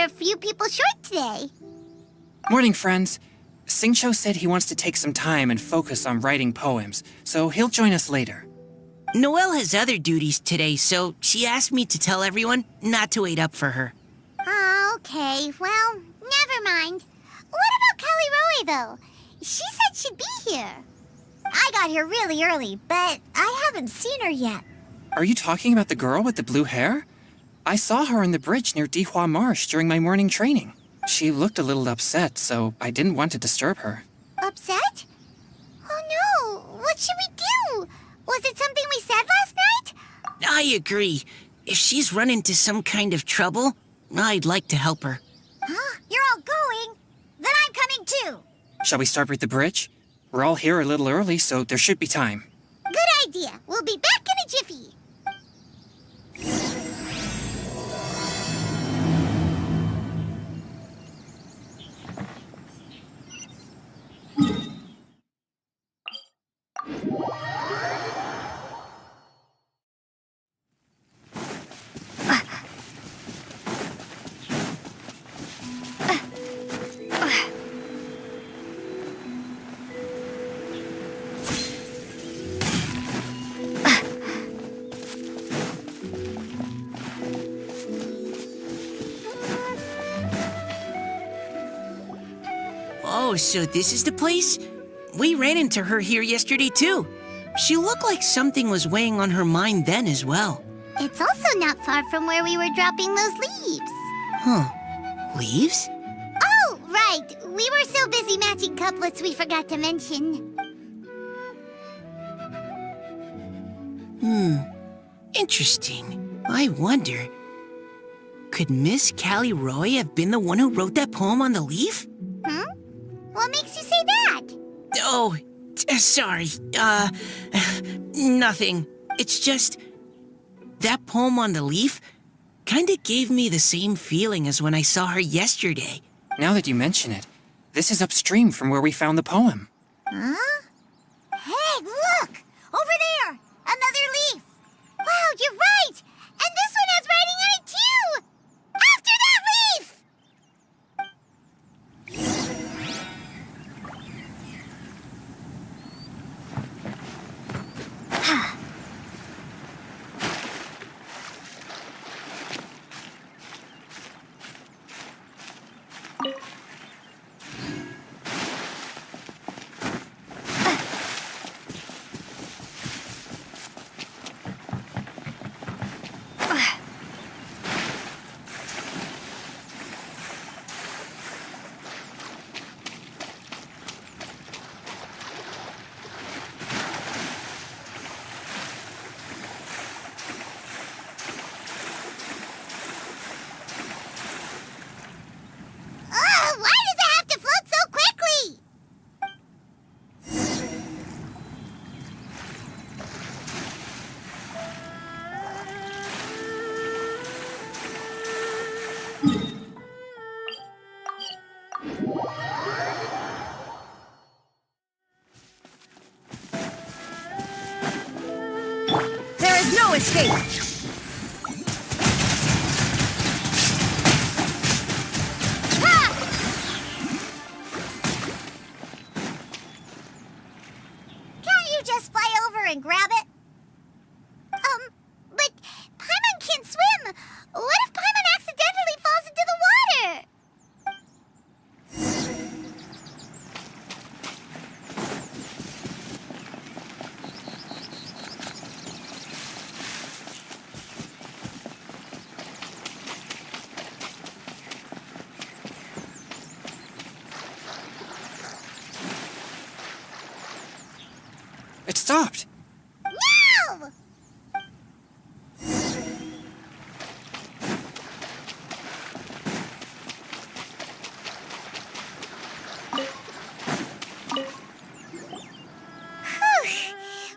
we're a few people short today. Morning, friends. Singcho said he wants to take some time and focus on writing poems, so he'll join us later. Noelle has other duties today, so she asked me to tell everyone not to wait up for her. Oh, okay. Well, never mind. What about Kelly Roy, though? She said she'd be here. I got here really early, but I haven't seen her yet. Are you talking about the girl with the blue hair? I saw her on the bridge near Dihua Marsh during my morning training. She looked a little upset, so I didn't want to disturb her. Upset? Oh no! What should we do? Was it something we said last night? I agree. If she's run into some kind of trouble, I'd like to help her. Huh? You're all going? Then I'm coming too. Shall we start with the bridge? We're all here a little early, so there should be time. Good idea. We'll be back in a jiffy. Oh, so this is the place? We ran into her here yesterday, too. She looked like something was weighing on her mind then as well. It's also not far from where we were dropping those leaves. Huh. Leaves? Oh, right. We were so busy matching couplets we forgot to mention. Interesting. I wonder, could Miss Callie Roy have been the one who wrote that poem on the leaf? What makes you say that? Oh, sorry. Nothing. It's just, that poem on the leaf kinda gave me the same feeling as when I saw her yesterday. Now that you mention it, this is upstream from where we found the poem. Huh? Hey, look! Over there! Another leaf! Wow, you're right! And this one has writing on it too! After that leaf! Why does it have to float so quickly? There is no escape! Can't you just fly over and grab it? But Paimon can't swim. What if Paimon accidentally falls into the water? It stopped! No! Whew.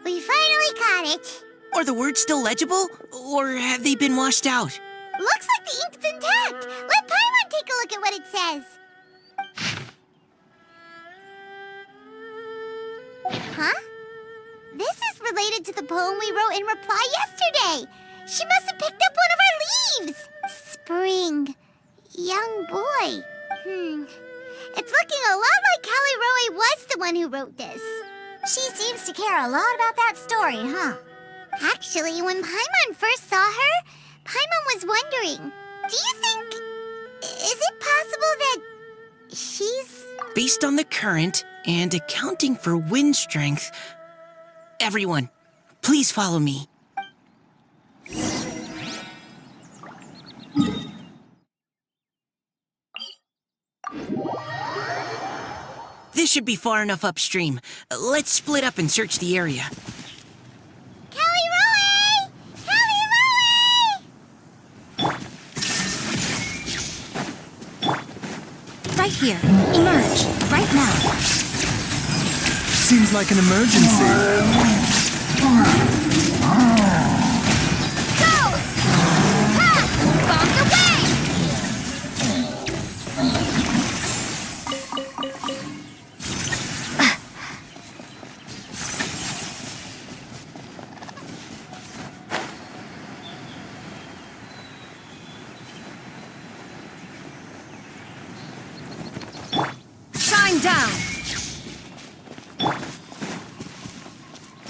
We finally caught it. Are the words still legible? Or have they been washed out? Looks like the ink's intact. Let Paimon take a look at what it says. Huh? This is related to the poem we wrote in reply yesterday. She must have picked up one of our leaves. Spring. young boy. It's looking a lot like Callie Roe was the one who wrote this. She seems to care a lot about that story, huh? Actually, when Paimon first saw her, Paimon was wondering, do you think... is it possible that she's... Based on the current and accounting for wind strength, everyone, please follow me. This should be far enough upstream. Let's split up and search the area. Callie Roe! Callie Roe! Right here. Emerge. Right now. Seems like an emergency. Go! Ha! Bombs away! Shine down.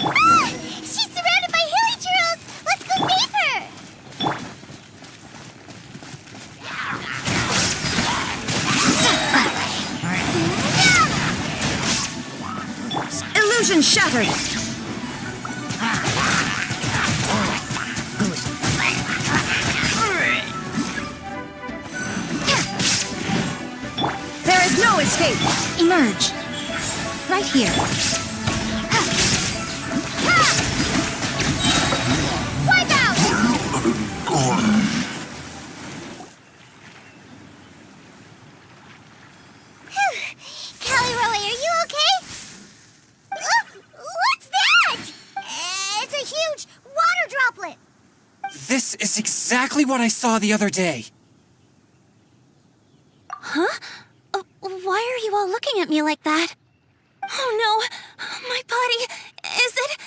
Ah! She's surrounded by Hilichurls! Let's go save her! Illusion shattered. There is no escape. Emerge. Right here. Wipe out! Callie Roe, are you okay? What's that? It's a huge water droplet. This is exactly what I saw the other day. Why are you all looking at me like that? Oh no, my body, is it?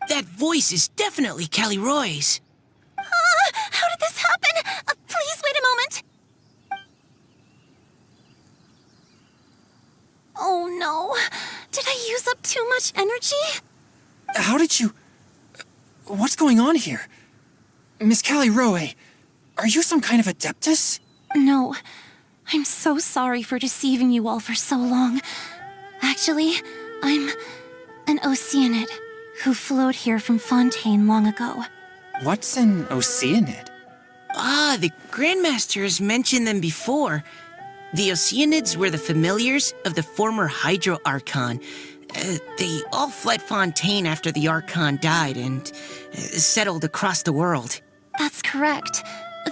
That voice is definitely Callie Roy's. How did this happen? Please wait a moment. Oh no, did I use up too much energy? How did you... What's going on here? Miss Callie Roe, are you some kind of adeptus? No, I'm so sorry for deceiving you all for so long. Actually, I'm an Oceanid who flowed here from Fontaine long ago. What's an Oceanid? Ah, the Grandmaster has mentioned them before. The Oceanids were the familiars of the former Hydro Archon. They all fled Fontaine after the Archon died and settled across the world. That's correct.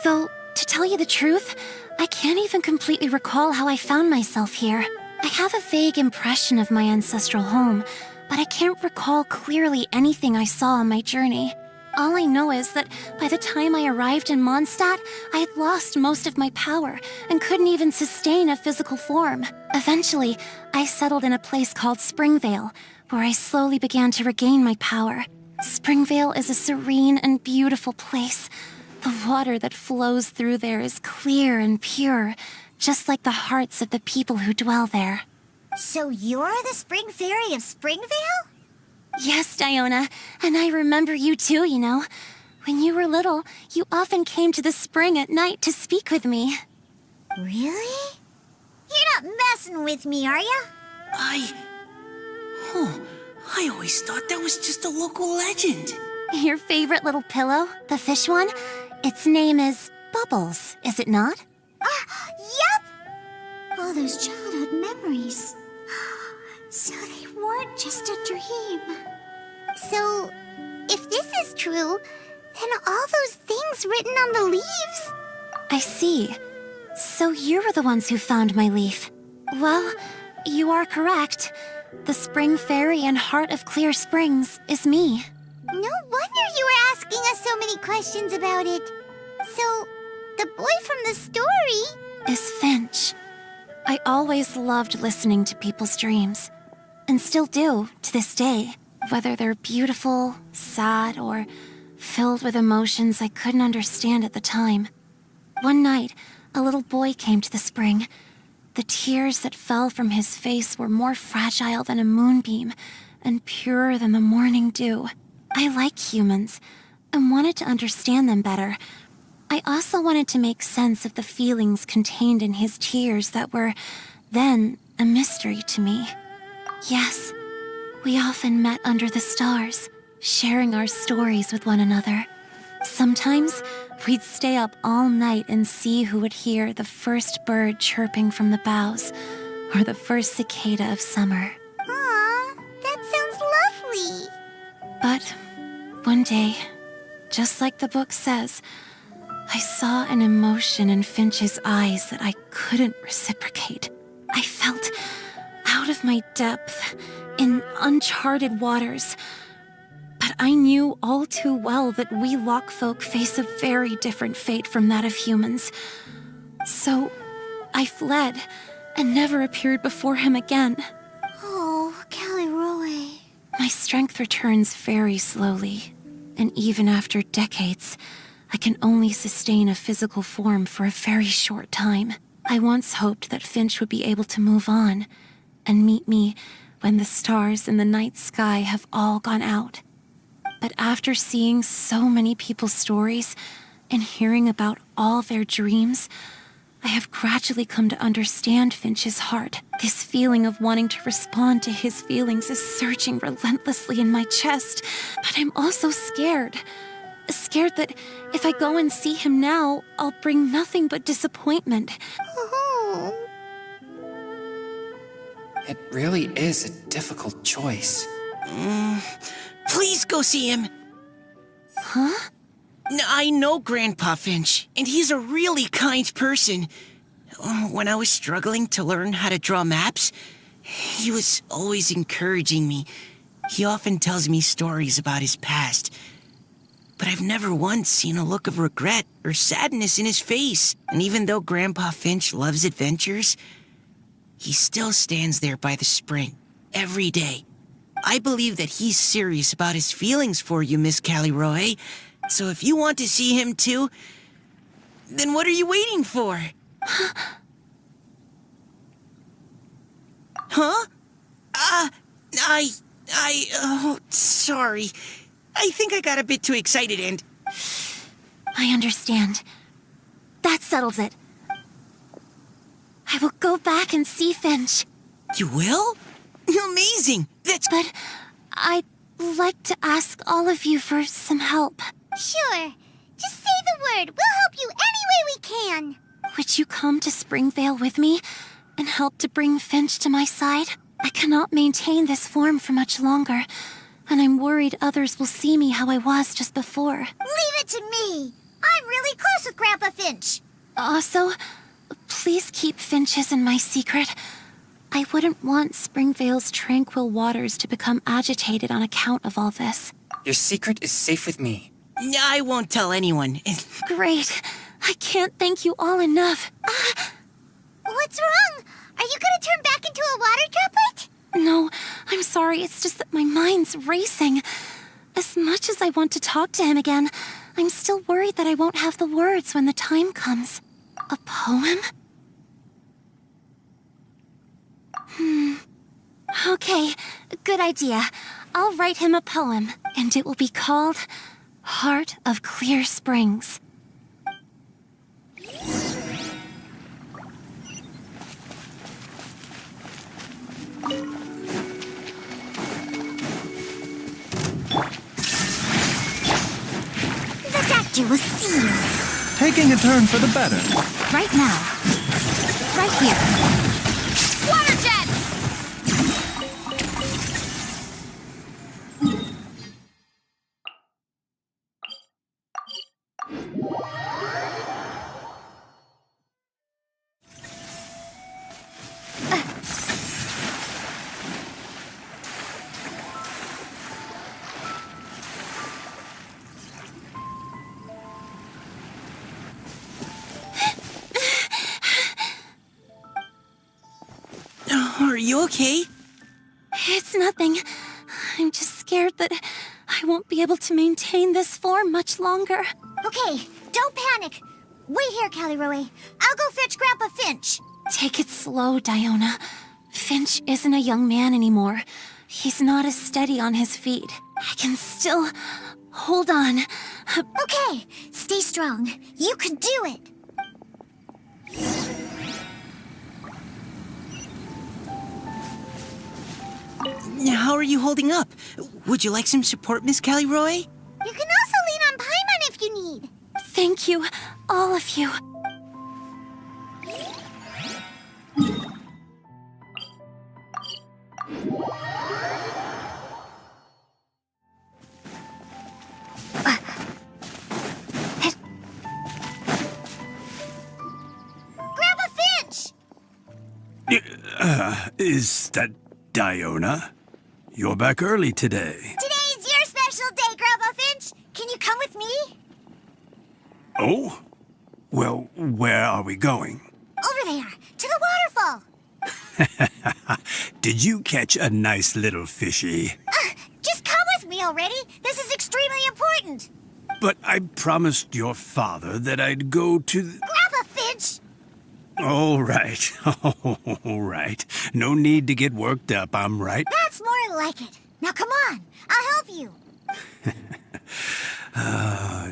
Though, to tell you the truth, I can't even completely recall how I found myself here. I have a vague impression of my ancestral home, but I can't recall clearly anything I saw on my journey. All I know is that by the time I arrived in Mondstadt, I had lost most of my power and couldn't even sustain a physical form. Eventually, I settled in a place called Springvale, where I slowly began to regain my power. Springvale is a serene and beautiful place. The water that flows through there is clear and pure, just like the hearts of the people who dwell there. So you're the Spring Fairy of Springvale? Yes, Diona, and I remember you too, you know. When you were little, you often came to the spring at night to speak with me. Really? You're not messing with me, are ya? I always thought that was just a local legend. Your favorite little pillow, the fish one? Its name is Bubbles, is it not? Yep! All those childhood memories. So they weren't just a dream. So, if this is true, then all those things written on the leaves... I see. So you were the ones who found my leaf. Well, you are correct. The Spring Fairy and Heart of Clear Springs is me. No wonder you were asking us so many questions about it. So, the boy from the story... Is Finch. I always loved listening to people's dreams. And still do, to this day. Whether they're beautiful, sad, or filled with emotions I couldn't understand at the time. One night, a little boy came to the spring. The tears that fell from his face were more fragile than a moonbeam and purer than the morning dew. I like humans and wanted to understand them better. I also wanted to make sense of the feelings contained in his tears that were, then, a mystery to me. Yes, we often met under the stars, sharing our stories with one another. Sometimes, we'd stay up all night and see who would hear the first bird chirping from the boughs, or the first cicada of summer. Aw, that sounds lovely. But one day, just like the book says, I saw an emotion in Finch's eyes that I couldn't reciprocate. I felt out of my depth, in uncharted waters. But I knew all too well that we Lockfolk face a very different fate from that of humans. So, I fled and never appeared before him again. Oh, Callie Roy. My strength returns very slowly, and even after decades, I can only sustain a physical form for a very short time. I once hoped that Finch would be able to move on and meet me when the stars in the night sky have all gone out. But after seeing so many people's stories and hearing about all their dreams, I have gradually come to understand Finch's heart. This feeling of wanting to respond to his feelings is surging relentlessly in my chest, but I'm also scared. Scared that if I go and see him now, I'll bring nothing but disappointment. Oh. It really is a difficult choice. Please go see him. Huh? I know Grandpa Finch, and he's a really kind person. When I was struggling to learn how to draw maps, he was always encouraging me. He often tells me stories about his past. But I've never once seen a look of regret or sadness in his face. And even though Grandpa Finch loves adventures, he still stands there by the spring, every day. I believe that he's serious about his feelings for you, Miss Callie Roy. So if you want to see him too, then what are you waiting for? Huh? Sorry. I think I got a bit too excited and... I understand. That settles it. I will go back and see Finch. You will? Amazing! That's... But I'd like to ask all of you for some help. Sure. Just say the word. We'll help you any way we can. Would you come to Springvale with me and help to bring Finch to my side? I cannot maintain this form for much longer, and I'm worried others will see me how I was just before. Leave it to me. I'm really close with Grandpa Finch. Also, please keep Finch's in my secret. I wouldn't want Springvale's tranquil waters to become agitated on account of all this. Your secret is safe with me. I won't tell anyone. Great. I can't thank you all enough. What's wrong? Are you gonna turn back into a water droplet? No, I'm sorry. It's just that my mind's racing. As much as I want to talk to him again, I'm still worried that I won't have the words when the time comes. A poem? Okay, good idea. I'll write him a poem, and it will be called Heart of Clear Springs. The doctor will see you. Taking a turn for the better. Right now. Right here. Water jet! Are you okay? It's nothing. I'm just scared that I won't be able to maintain this form much longer. Okay, don't panic. Wait here, Caliroe. I'll go fetch Grandpa Finch. Take it slow, Diona. Finch isn't a young man anymore. He's not as steady on his feet. I can still hold on. Okay, stay strong. You can do it. How are you holding up? Would you like some support, Miss Caliroe? You can also lean on Paimon if you need. Thank you, all of you. Grandpa Finch! Is that Diona? You're back early today. Today's your special day, Grandpa Finch. Can you come with me? Oh? Well, where are we going? Over there, to the waterfall. Did you catch a nice little fishy? Just come with me already. This is extremely important. But I promised your father that I'd go to the... Grandpa Finch! All right. All right. No need to get worked up, I'm right. That's more like it. Now come on, I'll help you.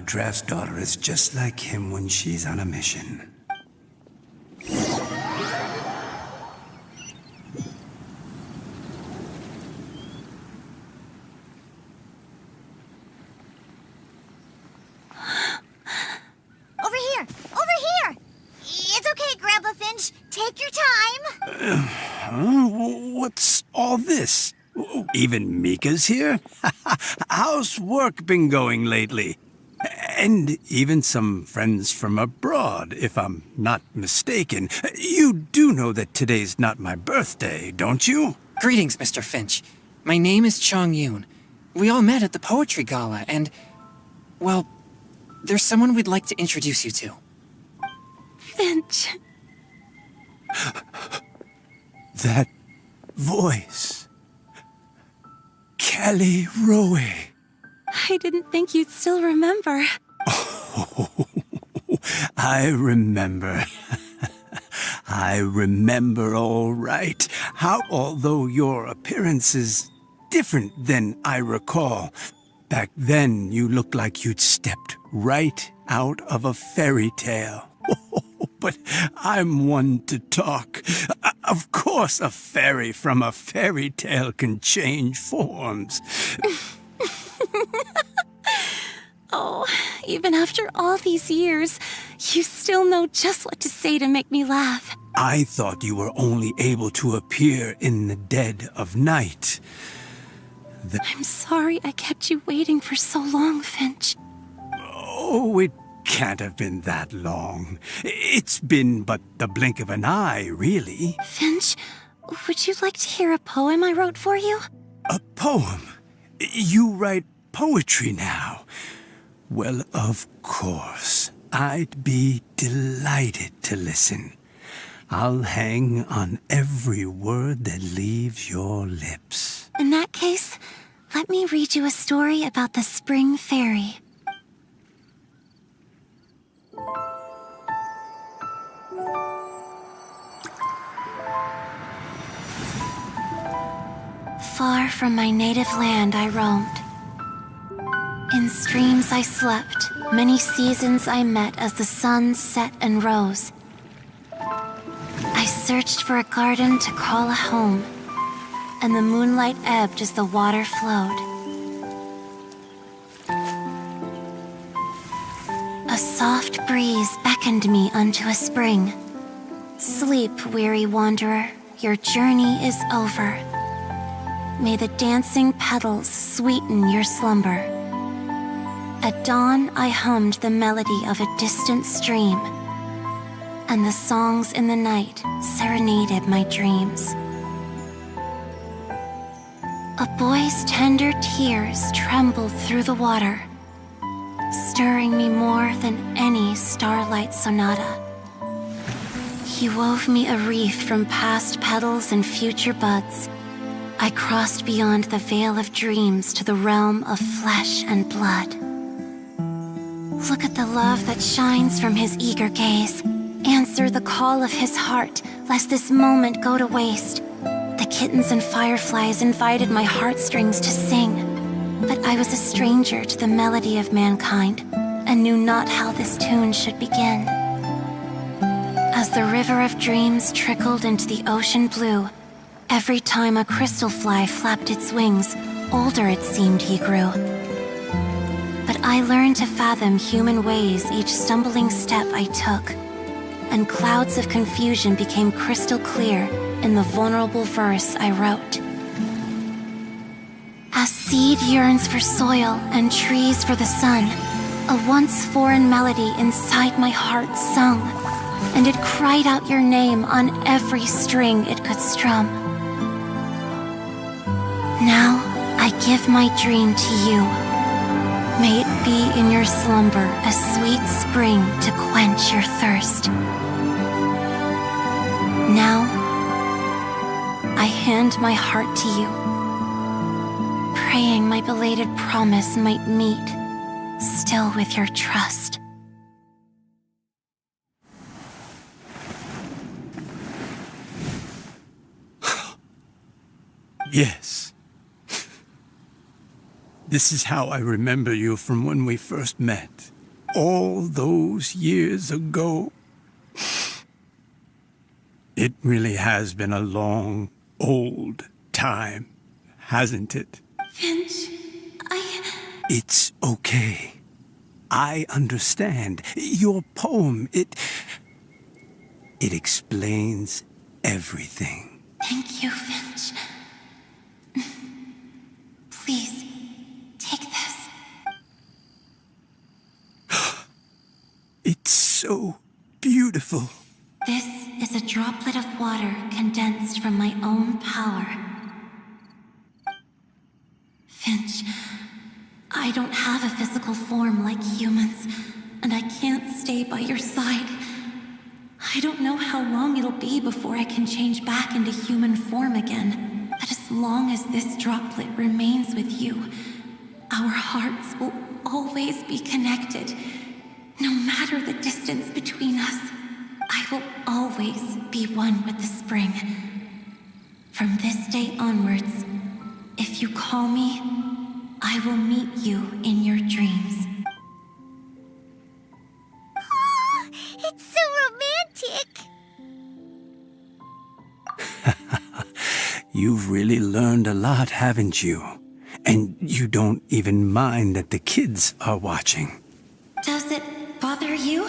Draft's daughter is just like him when she's on a mission. Over here! Over here! It's okay, Grandpa Finch. Take your time. What's all this? Even Mika's here? How's work been going lately? And even some friends from abroad, if I'm not mistaken. You do know that today's not my birthday, don't you? Greetings, Mr. Finch. My name is Chong Yoon. We all met at the poetry gala, and, well, there's someone we'd like to introduce you to. Finch. That voice. Caliroe. I didn't think you'd still remember. I remember. I remember all right. How, although your appearance is different than I recall, back then you looked like you'd stepped right out of a fairy tale. But I'm one to talk. Of course, a fairy from a fairy tale can change forms. Oh, even after all these years, you still know just what to say to make me laugh. I thought you were only able to appear in the dead of night. I'm sorry I kept you waiting for so long, Finch. Oh, it can't have been that long. It's been but the blink of an eye, really. Finch, would you like to hear a poem I wrote for you? A poem? You write poetry now? Well, of course. I'd be delighted to listen. I'll hang on every word that leaves your lips. In that case, let me read you a story about the spring fairy. Far from my native land I roamed. In streams I slept, many seasons I met as the sun set and rose. I searched for a garden to call a home, and the moonlight ebbed as the water flowed. A soft breeze beckoned me unto a spring. Sleep, weary wanderer, your journey is over. May the dancing petals sweeten your slumber. At dawn, I hummed the melody of a distant stream, and the songs in the night serenaded my dreams. A boy's tender tears trembled through the water, stirring me more than any starlight sonata. He wove me a wreath from past petals and future buds. I crossed beyond the veil of dreams to the realm of flesh and blood. Look at the love that shines from his eager gaze. Answer the call of his heart, lest this moment go to waste. The kittens and fireflies invited my heartstrings to sing, but I was a stranger to the melody of mankind, and knew not how this tune should begin. As the river of dreams trickled into the ocean blue, every time a crystal fly flapped its wings, older it seemed he grew. But I learned to fathom human ways each stumbling step I took, and clouds of confusion became crystal clear in the vulnerable verse I wrote. As seed yearns for soil and trees for the sun, a once foreign melody inside my heart sung, and it cried out your name on every string it could strum. Now I give my dream to you. May it be in your slumber a sweet spring to quench your thirst. Now, I hand my heart to you, praying my belated promise might meet, still with your trust. Yes. This is how I remember you from when we first met. All those years ago. It really has been a long, old time, hasn't it? Finch, It's okay. I understand. Your poem, it explains everything. Thank you, Finch. Please, take this. It's so beautiful. This is a droplet of water condensed from my own power. Finch, I don't have a physical form like humans, and I can't stay by your side. I don't know how long it'll be before I can change back into human form again. But as long as this droplet remains with you, our hearts will always be connected. No matter the distance between us, I will always be one with the spring. From this day onwards, if you call me, I will meet you in your dreams. Oh, it's so romantic. You've really learned a lot, haven't you? And you don't even mind that the kids are watching. Does it bother you?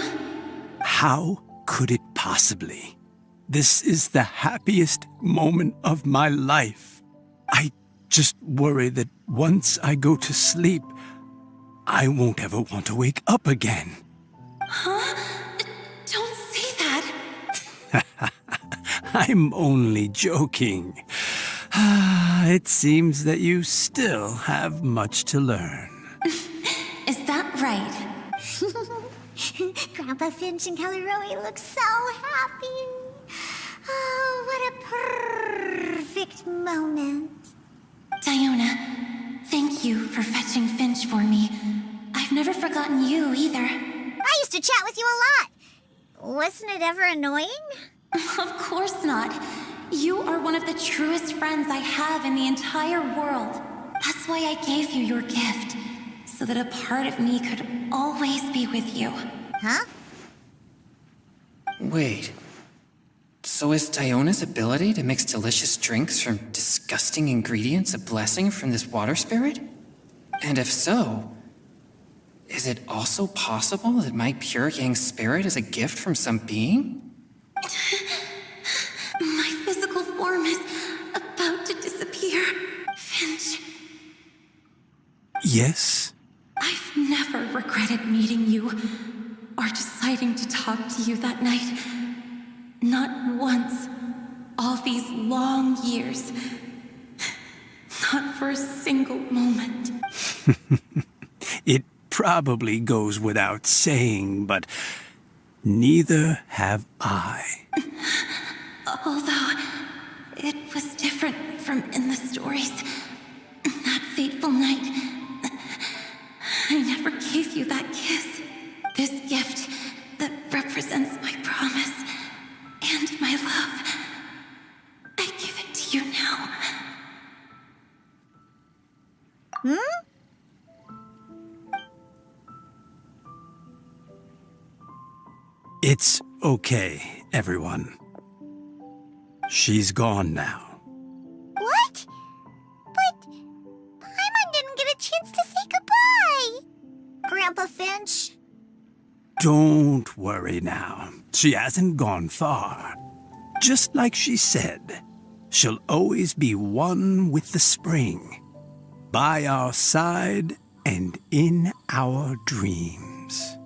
How could it possibly? This is the happiest moment of my life. I just worry that once I go to sleep, I won't ever want to wake up again. Huh? Don't say that. I'm only joking. It seems that you still have much to learn. Is that right? Grandpa Finch and Kelly Rowie look so happy. Oh, what a perfect moment. Diona, thank you for fetching Finch for me. I've never forgotten you either. I used to chat with you a lot. Wasn't it ever annoying? Of course not. You are one of the truest friends I have in the entire world. That's why I gave you your gift, so that a part of me could always be with you. Huh? Wait. So is Diona's ability to mix delicious drinks from disgusting ingredients a blessing from this water spirit? And if so, is it also possible that my pure yang spirit is a gift from some being? My physical form is about to disappear. Finch, Yes? I've never regretted meeting you or deciding to talk to you that night. Not once. All these long years. Not for a single moment. It probably goes without saying, but neither have I. Although, it was different from in the stories. That fateful night, I never gave you that kiss. This gift that represents my promise and my love. I give it to you now. It's okay, everyone. She's gone now. What? But Paimon didn't get a chance to say goodbye. Grandpa Finch? Don't worry now. She hasn't gone far. Just like she said, she'll always be one with the spring, by our side and in our dreams.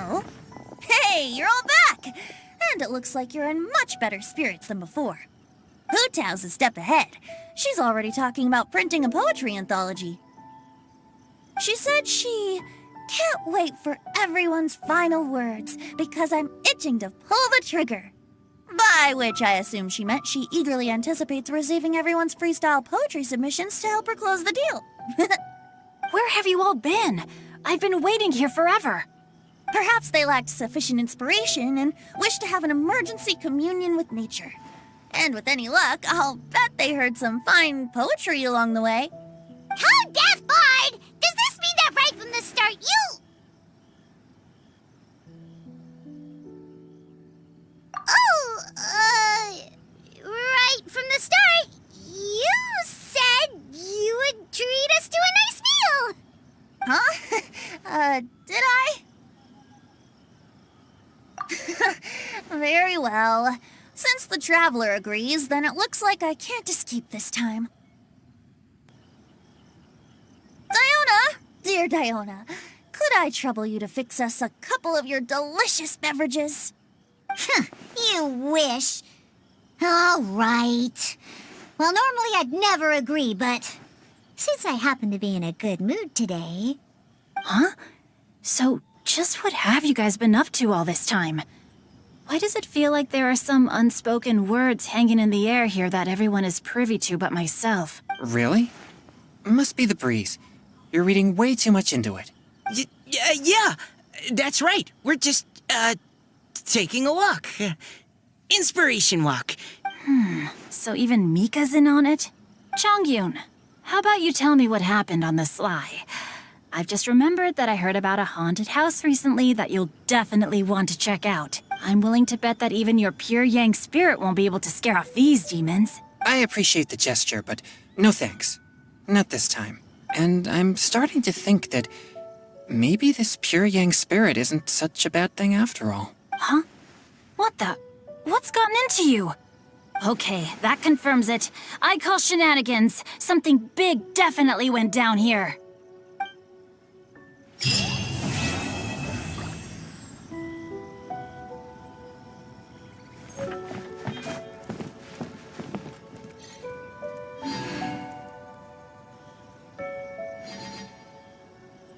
Oh? Hey, you're all back! And it looks like you're in much better spirits than before. Hootao's a step ahead. She's already talking about printing a poetry anthology. She said she can't wait for everyone's final words because I'm itching to pull the trigger. By which I assume she meant she eagerly anticipates receiving everyone's freestyle poetry submissions to help her close the deal. Where have you all been? I've been waiting here forever. Perhaps they lacked sufficient inspiration and wished to have an emergency communion with nature. And with any luck, I'll bet they heard some fine poetry along the way. Code Death Bard! Does this mean that right from the start you... Oh, right from the start, you said you would treat us to a nice meal! Huh? Did I? Very well. Since the Traveler agrees, then it looks like I can't escape this time. Diona! Dear Diona, could I trouble you to fix us a couple of your delicious beverages? You wish. All right. Well, normally I'd never agree, but since I happen to be in a good mood today... Huh? So, just what have you guys been up to all this time? Why does it feel like there are some unspoken words hanging in the air here that everyone is privy to but myself? Really? Must be the breeze. You're reading way too much into it. Yeah, that's right. We're just, taking a walk. Inspiration walk. So even Mika's in on it? Chongyun, how about you tell me what happened on the sly? I've just remembered that I heard about a haunted house recently that you'll definitely want to check out. I'm willing to bet that even your pure Yang spirit won't be able to scare off these demons. I appreciate the gesture, but no thanks. Not this time. And I'm starting to think that maybe this pure Yang spirit isn't such a bad thing after all. Huh? What the? What's gotten into you? Okay, that confirms it. I call shenanigans. Something big definitely went down here.